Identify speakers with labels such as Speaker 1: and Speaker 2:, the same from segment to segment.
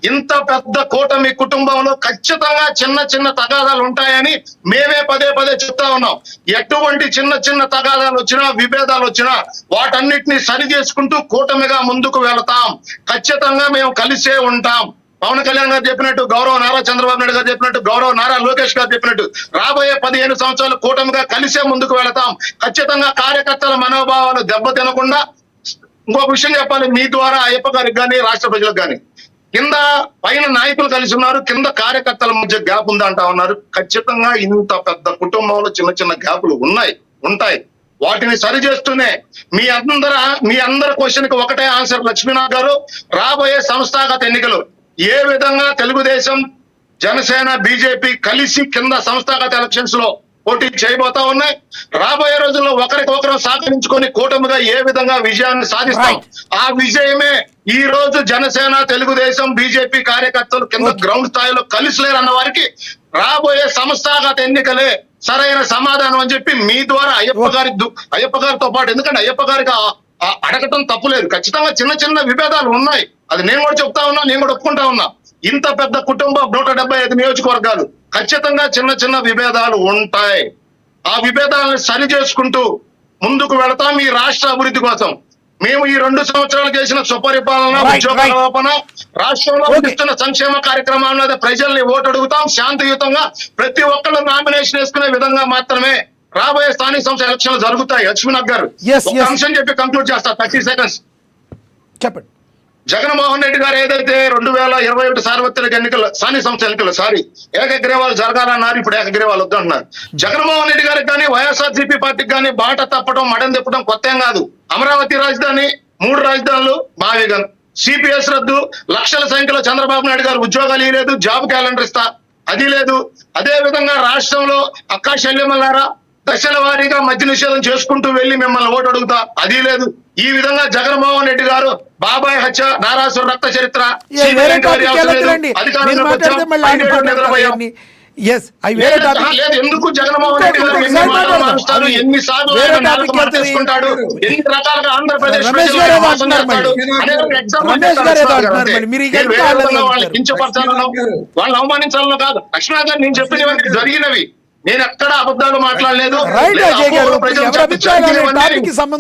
Speaker 1: ఇంత పెద్ద కూటమి కుటుంబంలో ఖచ్చితంగా చిన్న చిన్న తగాదాలు ఉంటాయని మేమే పదే పదే చెప్తా ఉన్నాం. ఎటువంటి చిన్న చిన్న తగాదాలు వచ్చినా, విభేదాలు వచ్చినా వాటన్నిటిని సరి చేసుకుంటూ కూటమిగా ముందుకు వెళతాం. ఖచ్చితంగా మేము కలిసే ఉంటాం. పవన్ కళ్యాణ్ గారు చెప్పినట్టు, గౌరవ నారా చంద్రబాబు నాయుడు గారు చెప్పినట్టు, గౌరవ నారా లోకేష్ గారు చెప్పినట్టు రాబోయే 15 సంవత్సరాలు కూటమిగా కలిసే ముందుకు వెళతాం. ఖచ్చితంగా కార్యకర్తల మనోభావాలు దెబ్బతినకుండా. ఇంకొక విషయం చెప్పాలి మీ ద్వారా అయ్యప్ప గారికి కానీ రాష్ట్ర ప్రజలకు కానీ, కింద పైన నాయకులు కలిసి ఉన్నారు, కింద కార్యకర్తల మధ్య గ్యాప్ ఉందంటా ఉన్నారు. ఖచ్చితంగా ఇంత పెద్ద కుటుంబంలో చిన్న చిన్న గ్యాపులు ఉంటాయి. వాటిని సరి చేస్తూనే మీ అందరి క్వశ్చన్ కి ఒకటే ఆన్సర్ లక్ష్మీనాథ్ గారు. రాబోయే సంస్థాగత ఎన్నికలు ఏ విధంగా తెలుగుదేశం, జనసేన, బీజేపీ కలిసి కింద సంస్థాగత ఎలక్షన్స్ లో పోటీ చేయబోతా ఉన్నాయి. రాబోయే రోజుల్లో ఒకరికొకరు సహకరించుకొని కూటమిగా ఏ విధంగా విజయాన్ని సాధిస్తాం, ఆ విజయమే ఈ రోజు జనసేన, తెలుగుదేశం, బీజేపీ కార్యకర్తలు కింద గ్రౌండ్ స్థాయిలో కలిసి లేరన్న వారికి రాబోయే సంస్థాగత ఎన్నికలే సరైన సమాధానం అని చెప్పి మీ ద్వారా అయ్యప్ప గారితో పాటు, ఎందుకంటే అయ్యప్ప గారికి అడగటం తప్పులేదు. ఖచ్చితంగా చిన్న చిన్న విభేదాలు ఉన్నాయి, అది నేను కూడా చెప్తా ఉన్నా, నేను కూడా ఒప్పుకుంటా ఉన్నా. ఇంత పెద్ద కుటుంబం 175 నియోజకవర్గాలు, ఖచ్చితంగా చిన్న చిన్న విభేదాలు ఉంటాయి. ఆ విభేదాలను సరి చేసుకుంటూ ముందుకు వెళతాం ఈ రాష్ట్ర అభివృద్ధి కోసం. మేము ఈ 2 సంవత్సరాలు చేసిన సుపరిపాలన, ఉద్యోగ కల్పన, రాష్ట్రంలో అందిస్తున్న సంక్షేమ కార్యక్రమాల మీద ప్రజల్ని ఓటు అడుగుతాం. శాంతియుతంగా ప్రతి ఒక్కళ్ళు నామినేషన్ వేసుకునే విధంగా మాత్రమే రాబోయే స్థానిక సంస్థ ఎలక్షన్లు జరుగుతాయి. లక్ష్మీనాథ్ గారు ఒక అంశం చెప్పి కంక్లూడ్ చేస్తా, 30 సెకండ్స్
Speaker 2: చెప్పండి.
Speaker 1: జగన్మోహన్ రెడ్డి గారు ఏదైతే 2021 సార్వత్రిక ఎన్నికలు, స్థానిక సంస్థ ఎన్నికలు ఏకగ్రీవాలు జరగాలన్నారు, ఇప్పుడు ఏకగ్రీవాలు వద్దంటున్నారు. జగన్మోహన్ రెడ్డి గారికి కానీ, వైఎస్ఆర్సీపీ పార్టీకి కానీ బాట తప్పడం, మడం తిప్పడం కొత్త ఏం కాదు. అమరావతి రాజధాని, 3 రాజధానులు మావేగన్, సిపిఎస్ రద్దు, లక్షల సంఖ్యలో చంద్రబాబు నాయుడు గారు ఉద్యోగాలు ఇవ్వలేదు, జాబ్ క్యాలెండర్ ఇస్తా అది లేదు. అదే విధంగా రాష్ట్రంలో అక్కా శల్యమల్లారా దశల వారీగా మద్య నిషేధం చేసుకుంటూ వెళ్లి మిమ్మల్ని ఓటు అడుగుతా అది లేదు. ఈ విధంగా జగన్మోహన్ రెడ్డి గారు బాబాయ్ హత్య, నారాసుర రక్త చరిత్ర, ఎందుకు జగన్మోహన్ రెడ్డి గారు ఎన్నిసార్లు తీసుకుంటాడు, ఎన్ని రకాలుగా ఆంధ్రప్రదేశ్ వాళ్ళని కించపరచాలనో వాళ్ళని అవమానించాలనో కాదు. లక్ష్మణ్ గారు నేను చెప్పినవన్నీ జరిగినవి, నేను ఎక్కడ అబద్ధాలు మాట్లాడలేదు.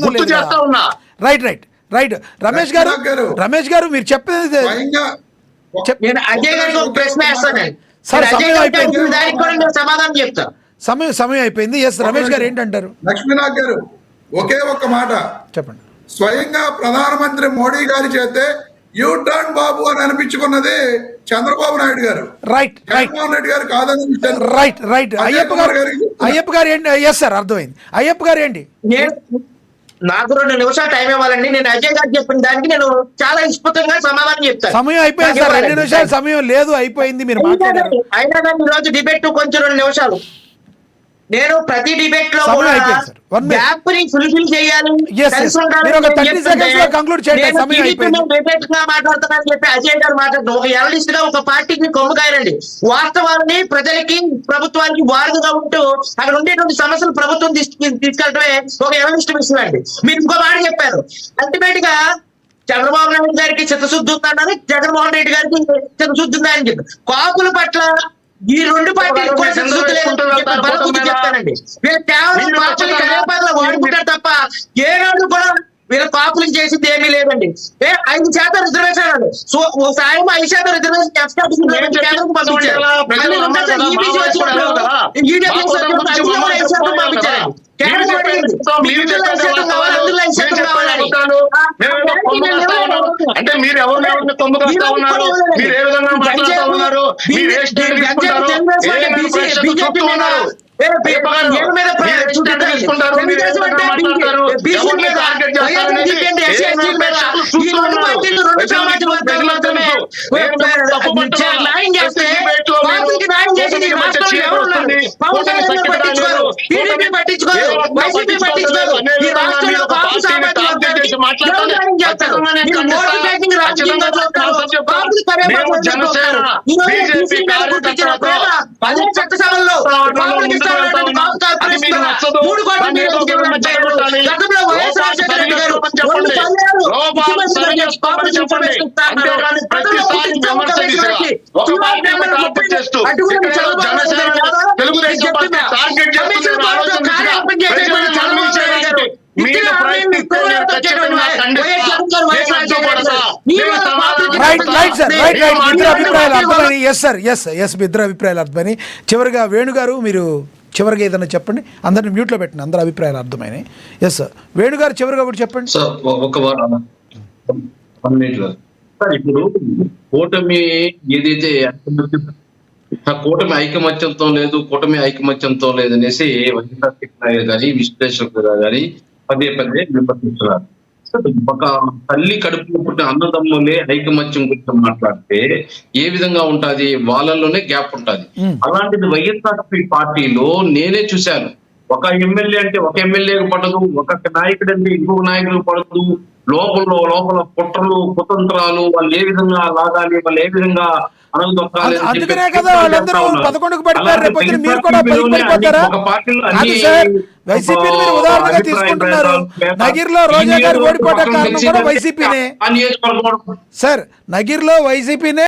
Speaker 1: గుర్తు చేస్తా ఉన్నా.
Speaker 2: రైట్ రమేష్ గారు మీరు చెప్పేది
Speaker 3: అజయ్ గారికి ఒక ప్రశ్న వేస్తాను. సమాధానం చెప్తా.
Speaker 2: సమయం అయిపోయింది. ఎస్ రమేష్ గారు ఏంటంటారు?
Speaker 4: లక్ష్మీనాథ్ గారు ఒకే ఒక్క మాట చెప్పండి. స్వయంగా ప్రధానమంత్రి మోడీ గారి చేతే యూ టర్న్ బాబు అని అనిపించుకున్నది చంద్రబాబు నాయుడు గారు. జగన్మోహన్ రెడ్డి గారు కాదని.
Speaker 2: అయ్యప్ప గారు ఏంటి? ఎస్ సార్ అర్థమైంది. అయ్యప్ప గారు ఏంటి?
Speaker 3: నాకు 2 నిమిషాలు టైం ఇవ్వాలండి. నేను అజయ్ గారు చెప్పిన దానికి నేను చాలా విస్తృతంగా సమాధానం చెప్తాను.
Speaker 2: సమయం అయిపోయింది సార్, 2 నిమిషాలు సమయం లేదు, అయిపోయింది. మీరు మాట్లాడారు.
Speaker 3: అయినా కానీ ఈరోజు డిబేట్ కొంచెం 2 నిమిషాలు. నేను ప్రతి డిబేట్ లో గ్యాప్ ని ఫుల్ఫిల్ చేయాలి, మాట్లాడుతున్నానని చెప్పి అజయ్ గారు మాట్లాడుతున్నారు. ఒక ఎనలిస్ట్ గా ఒక పార్టీకి కొమ్ముకాయలండి. వాస్తవాన్ని ప్రజలకి, ప్రభుత్వానికి వారధిగా ఉంటూ అక్కడ ఉండేటువంటి సమస్యలు ప్రభుత్వం తీసుకెళ్ళడమే ఒక ఎనలిస్ట్ విషయం అండి. మీరు ఇంకో మాట చెప్పారు, అల్టిమేట్ గా చంద్రబాబు నాయుడు గారికి చిత్తశుద్ధి ఉందన్నారు, జగన్మోహన్ రెడ్డి గారికి చిత్తశుద్ధి ఉందని చెప్పి కాపుల పట్ల ఈ 2 పార్టీలు చెప్తానండి. వీళ్ళు కేవలం కాపులకి హైదరాబాద్ లో వాడుకుంటారు తప్ప ఏనాడు కూడా వీళ్ళ కాపులకి చేసింది ఏమీ లేదండి. 5% రిజర్వేషన్ అండి. సో సాయం 5% రిజర్వేషన్ కేంద్రం పంపించారు.
Speaker 1: అంటే మీరు ఎవరిని తొమ్మిదిస్తా ఉన్నారు, మీరు ఏ విధంగా మాట్లాడుతూ ఉన్నారు, మీరు ఏ స్టేట్ తీసుకుంటారు,
Speaker 3: చట్టసభల్లో
Speaker 1: టార్గెట్ చేస్తూ
Speaker 3: అటువంటి
Speaker 1: ఇక్కడ ఏదో
Speaker 3: చంద్రబాబు నాయుడు
Speaker 1: జనసేన
Speaker 3: గారు
Speaker 1: తెలుగుదేశం పార్టీ టార్గెట్ చేస్తున్నారు ఆలోచించగా ప్రజలను నమ్మించేదానికి మీరు ప్రయత్నిస్తే నేను ఖచ్చితంగా ఖండిస్తా. నేను అడ్డుపడతా. నేను సమాధానం
Speaker 2: రైట్
Speaker 1: చెప్తా.
Speaker 2: రైట్ సార్ రైట్ రైట్ మీ ఇద్దరు అభిప్రాయాలు
Speaker 3: మాట్లాడండి.
Speaker 2: అర్థమని ఎస్ సార్ ఎస్ మీ ఇద్దరు అభిప్రాయాలు అర్థమని చివరిగా వేణుగారు మీరు చివరిగా ఏదైనా చెప్పండి. అందరిని మ్యూట్లో పెట్టండి, అందరి అభిప్రాయాలు అర్థమైనాయి. ఎస్ సార్ వేణుగారు చివరిగా ఒకటి చెప్పండి.
Speaker 5: సార్ ఒక వారం సార్ ఇప్పుడు కూటమి ఏదైతే ఆ కూటమి ఐకమత్యంతో లేదు, కూటమి ఐకమత్యంతో లేదనేసి వైఎస్ఆర్ గారి విశ్లేషకులుగా గాని పదే విమర్శిస్తున్నారు. ఒక తల్లి కడుపులో పుట్టిన అన్నదమ్ములే ఐకమత్యం గురించి మాట్లాడితే ఏ విధంగా ఉంటది, వాళ్ళలోనే గ్యాప్ ఉంటది. అలాంటిది వైఎస్ఆర్సీపీ పార్టీలో నేనే చూశాను. ఒక ఎమ్మెల్యే అంటే ఒక ఎమ్మెల్యేకి పడదు, ఒక నాయకుడు అంటే ఇంకొక నాయకుడికి పడదు. లోపల కుట్రలు కుతంత్రాలు, వాళ్ళు ఏ విధంగా లాగాలి, వాళ్ళు ఏ విధంగా
Speaker 2: అందుకనే కదా వాళ్ళందరూ 11కు పడిపోయారు. రేపు పొద్దున మీరు కూడా 10కి పడిపోతారా? అది సార్ వైసీపీని మీరు ఉదాహరణగా తీసుకుంటున్నారు. నగిర్లో రోజా గారు ఓడిపోవడం కారణం కూడా వైసీపీనే సార్. నగిర్లో వైసీపీనే